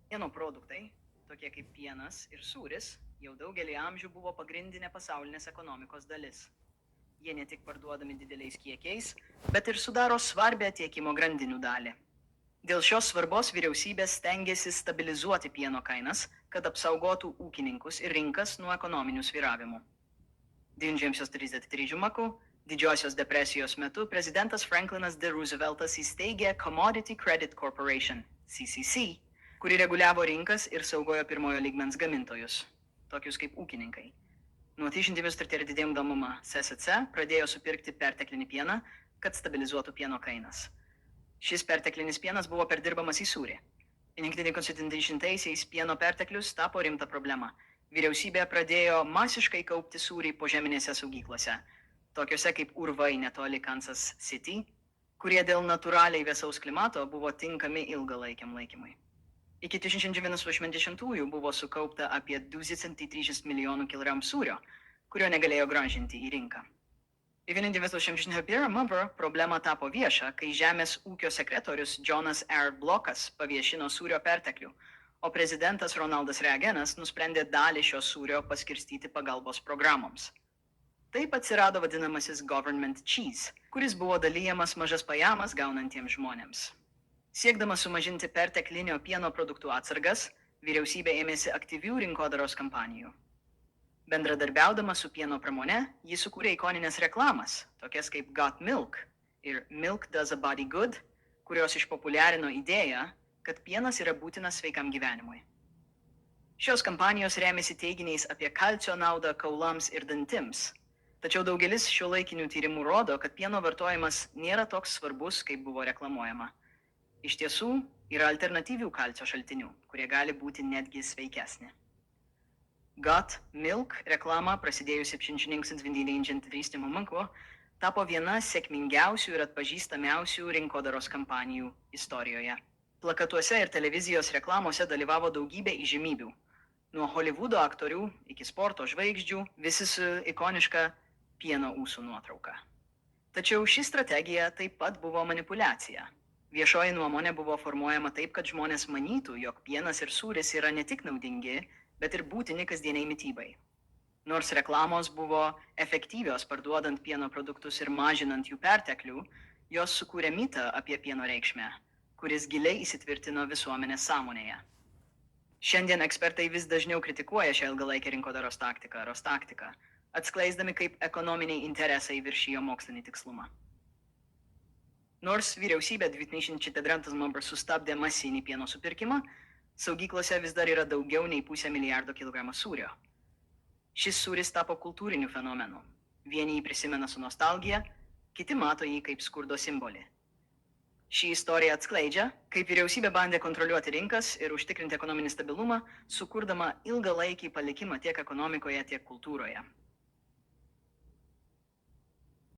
Pieno produktai, tokie kaip pienas ir sūris, jau daugelį amžių buvo pagrindinė pasaulinės ekonomikos dalis. Jie ne tik parduodami dideliais kiekiais, bet ir sudaro svarbę tiekimo grandinių dalį. Dėl šios svarbos vyriausybės stengiasi stabilizuoti pieno kainas, kad apsaugotų ūkininkus ir rinkas nuo ekonominių svyravimų. 1933 metų, Didžiosios depresijos metu, prezidentas Franklinas D. Rooseveltas įsteigė Commodity Credit Corporation, CCC, kuri reguliavo rinkas ir saugojo pirmojo lygmens gamintojus, tokius kaip ūkininkai. Nuo 1939 CCC pradėjo supirkti perteklinį pieną, kad stabilizuotų pieno kainas. Šis perteklinis pienas buvo perdirbamas į sūrį. 1970-aisiais pieno perteklius tapo rimta problema. Vyriausybė pradėjo masiškai kaupti sūrį požeminėse saugyklose, tokiuose kaip urvai netoli Kansas City, kurie dėl natūraliai vėsaus klimato buvo tinkami ilgalaikiam laikymui. Iki 1980-ųjų buvo sukaupta apie 23 milijonų kg sūrio, kurio negalėjo grąžinti į rinką. 1981 metų problema tapo vieša, kai žemės ūkio sekretorius Jonas R. Blockas paviešino sūrio perteklių, o prezidentas Ronaldas Reaganas nusprendė dalį šio sūrio paskirstyti pagalbos programoms. Taip atsirado vadinamasis government cheese, kuris buvo dalyjamas mažas pajamas gaunantiems žmonėms. Siekdama sumažinti perteklinio pieno produktų atsargas, vyriausybė ėmėsi aktyvių rinkodaros kampanijų. Bendradarbiaudama su pieno pramone, ji sukūrė ikoninės reklamas, tokias kaip Got Milk ir Milk Does a Body Good, kurios išpopuliarino idėją, kad pienas yra būtinas sveikam gyvenimui. Šios kampanijos remiasi teiginiais apie kalcio naudą kaulams ir dantims, tačiau daugelis šiuolaikinių tyrimų rodo, kad pieno vartojimas nėra toks svarbus, kaip buvo reklamuojama. Iš tiesų, yra alternatyvių kalcio šaltinių, kurie gali būti netgi sveikesni. Got Milk reklama, prasidėjusi 1993 metų, tapo viena sėkmingiausių ir atpažįstamiausių rinkodaros kampanijų istorijoje. Plakatuose ir televizijos reklamose dalyvavo daugybė įžymybių. Nuo Hollywoodo aktorių iki sporto žvaigždžių, visi su ikoniška pieno ūsų nuotrauka. Tačiau ši strategija taip pat buvo manipulacija. Viešoji nuomonė buvo formuojama taip, kad žmonės manytų, jog pienas ir sūris yra ne tik naudingi, bet ir būtini kasdieniai mitybai. Nors reklamos buvo efektyvios parduodant pieno produktus ir mažinant jų perteklių, jos sukūrė mitą apie pieno reikšmę, kuris giliai įsitvirtino visuomenės sąmonėje. Šiandien ekspertai vis dažniau kritikuoja šią ilgalaikę rinkodaros taktiką, Rostaktiką, atskleisdami, kaip ekonominiai interesai viršijo mokslinį tikslumą. Nors vyriausybė 2014 metų sustabdė masinį pieno supirkimą, saugyklose vis dar yra daugiau nei 0,5 milijardo kilogramų sūrio. Šis sūris tapo kultūriniu fenomenu. Vieni jį prisimena su nostalgija, kiti mato jį kaip skurdo simbolį. Ši istorija atskleidžia, kaip vyriausybė bandė kontroliuoti rinkas ir užtikrinti ekonominį stabilumą, sukurdama ilgalaikį palikimą tiek ekonomikoje, tiek kultūroje.